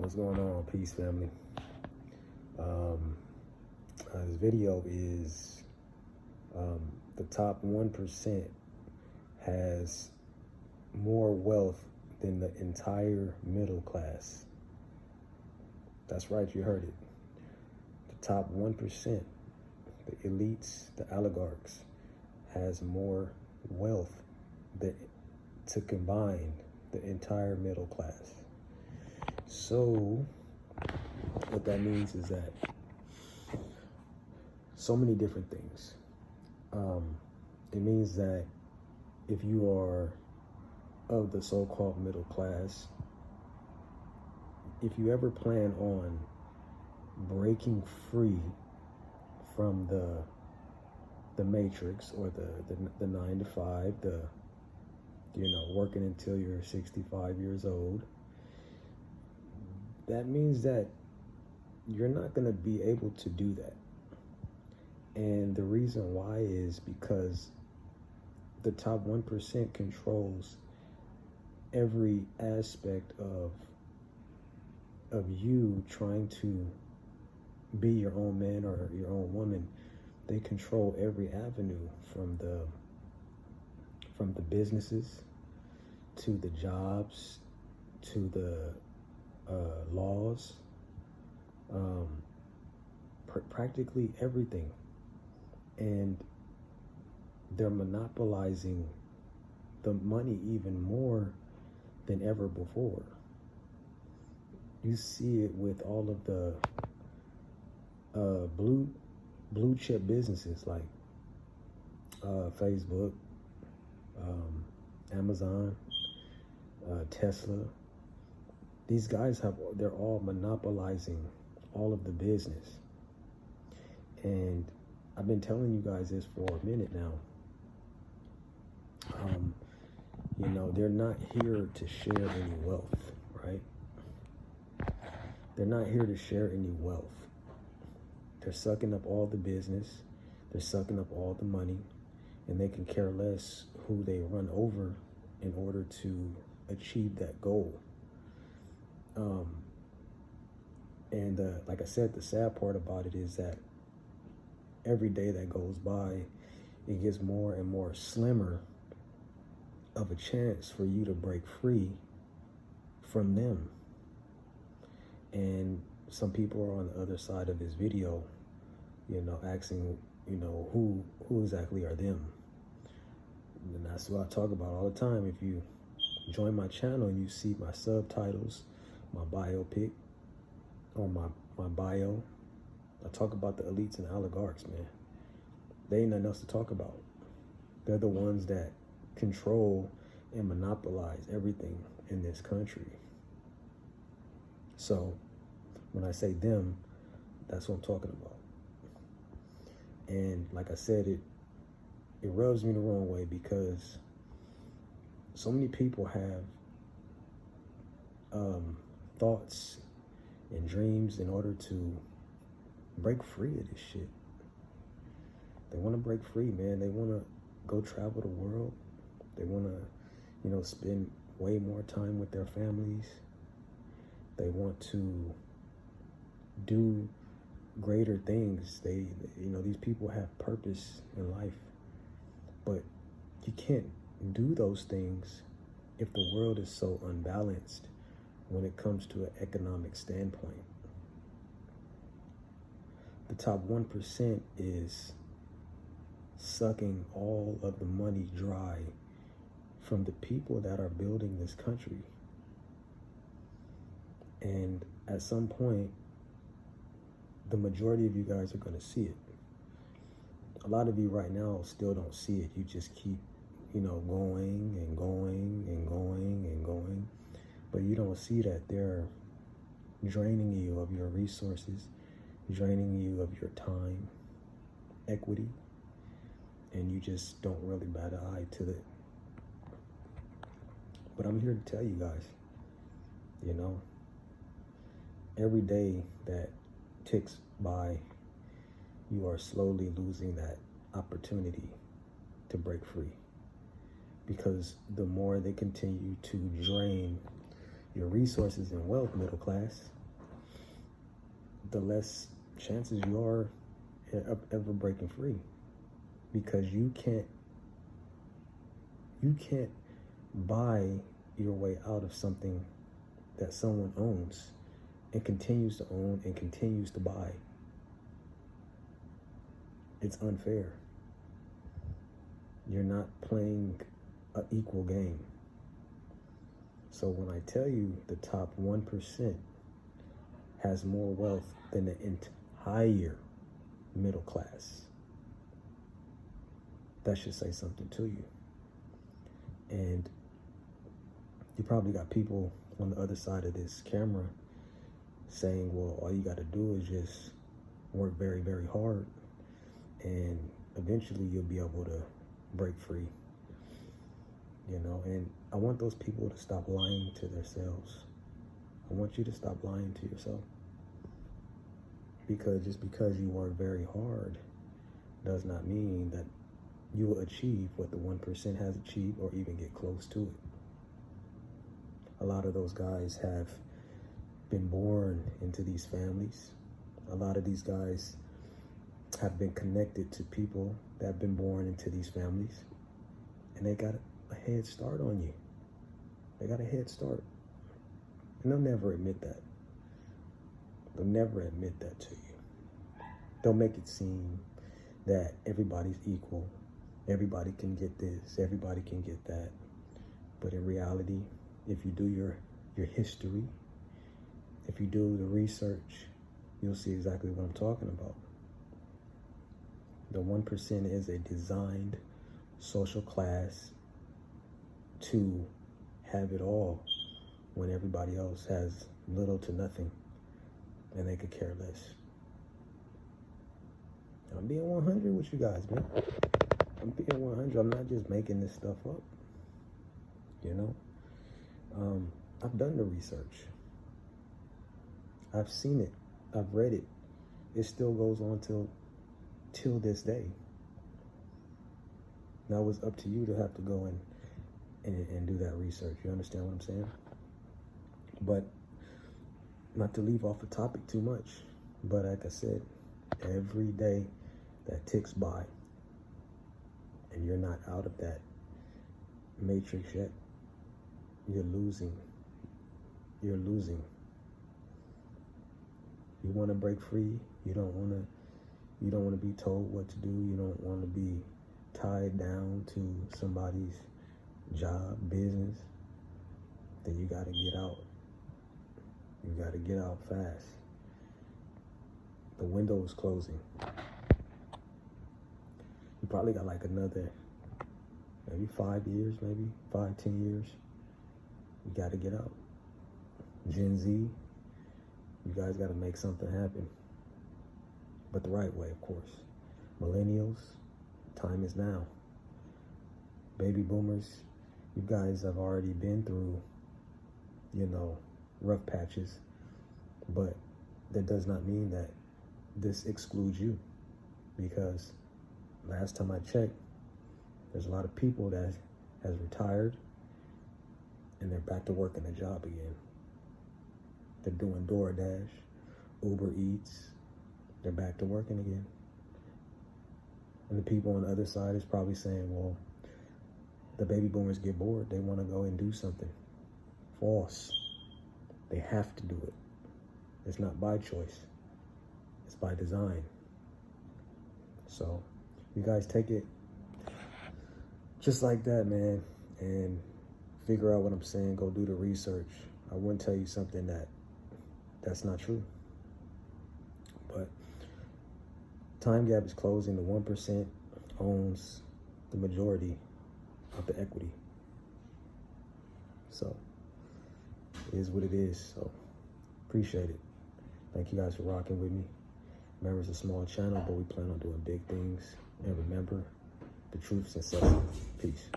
What's going on, peace family? This video is the top 1% has more wealth than the entire middle class. That's right, you heard it. The top 1%, the elites, the oligarchs, has more wealth than to combine the entire middle class. So what that means is that so many different things. It means that if you are of the so-called middle class, if you ever plan on breaking free from the matrix or the 9 to 5, working until you're 65 years old, that means that you're not going to be able to do that. And the reason why is because the top 1% controls every aspect of you trying to be your own man or your own woman. They control every avenue from the businesses to the jobs to the laws, practically everything. And they're monopolizing the money even more than ever before. You see it with all of the blue chip businesses like Facebook, Amazon, Tesla. These guys they're all monopolizing all of the business. And I've been telling you guys this for a minute now. They're not here to share any wealth, right? They're not here to share any wealth. They're sucking up all the business. They're sucking up all the money, and they can care less who they run over in order to achieve that goal. Like I said, the sad part about it is that every day that goes by, it gets more and more slimmer of a chance for you to break free from them. And some people are on the other side of this video, asking, who exactly are them? And that's what I talk about all the time. If you join my channel and you see my subtitles, my biopic, or my bio, I talk about the elites and oligarchs, man. They ain't nothing else to talk about. They're the ones that control and monopolize everything in this country. So when I say them, that's what I'm talking about. And like I said, it rubs me the wrong way because so many people have thoughts and dreams in order to break free of this shit. They want to break free, man. They want to go travel the world. They want to, spend way more time with their families. They want to do greater things. These people have purpose in life, but you can't do those things if the world is so unbalanced when it comes to an economic standpoint. The top 1% is sucking all of the money dry from the people that are building this country. And at some point, the majority of you guys are going to see it. A lot of you right now still don't see it. You just keep, going and going and going and going. But you don't see that they're draining you of your resources, draining you of your time, equity, and you just don't really bat an eye to it. But I'm here to tell you guys, every day that ticks by, you are slowly losing that opportunity to break free. Because the more they continue to drain your resources and wealth, middle class, the less chances you are of ever breaking free, because you can't buy your way out of something that someone owns and continues to own and continues to buy. It's unfair. You're not playing an equal game. So when I tell you the top 1% has more wealth than the entire middle class, that should say something to you. And you probably got people on the other side of this camera saying, well, all you got to do is just work very, very hard, and eventually you'll be able to break free. You know, and I want those people to stop lying to themselves. I want you to stop lying to yourself. Because just because you work very hard does not mean that you will achieve what the 1% has achieved or even get close to it. A lot of those guys have been born into these families. A lot of these guys have been connected to people that have been born into these families, and they got a head start on you. They got a head start. And they'll never admit that. They'll never admit that to you. They'll make it seem that everybody's equal. Everybody can get this. Everybody can get that. But in reality, if you do your history, if you do the research, you'll see exactly what I'm talking about. The 1% is a designed social class to have it all when everybody else has little to nothing and they could care less. I'm being 100 with you guys, man. I'm being 100. I'm not just making this stuff up. You know? I've done the research. I've seen it. I've read it. It still goes on till this day. Now it's up to you to have to go and do that research. You understand what I'm saying? But not to leave off the topic too much, but like I said, every day that ticks by and you're not out of that matrix yet, you're losing. You're losing. You want to break free. You don't want to be told what to do. You don't want to be tied down to somebody's job, business. Then you got to get out. You got to get out fast. The window is closing. You probably got like another maybe 5 years, maybe 5-10 years. You got to get out. Gen Z, you guys got to make something happen. But the right way, of course. Millennials, time is now. Baby boomers, you guys have already been through, rough patches. But that does not mean that this excludes you. Because last time I checked, there's a lot of people that has retired and they're back to working a job again. They're doing DoorDash, Uber Eats. They're back to working again. And the people on the other side is probably saying, well, the baby boomers get bored. They want to go and do something. False. They have to do it. It's not by choice. It's by design. So you guys take it just like that, man, and figure out what I'm saying. Go do the research. I wouldn't tell you something that's not true. But time gap is closing. The 1% owns the majority of the equity. So it is what it is. So appreciate it. Thank you guys for rocking with me. Remember, it's a small channel, but we plan on doing big things. And remember, the truth's necessary. Peace.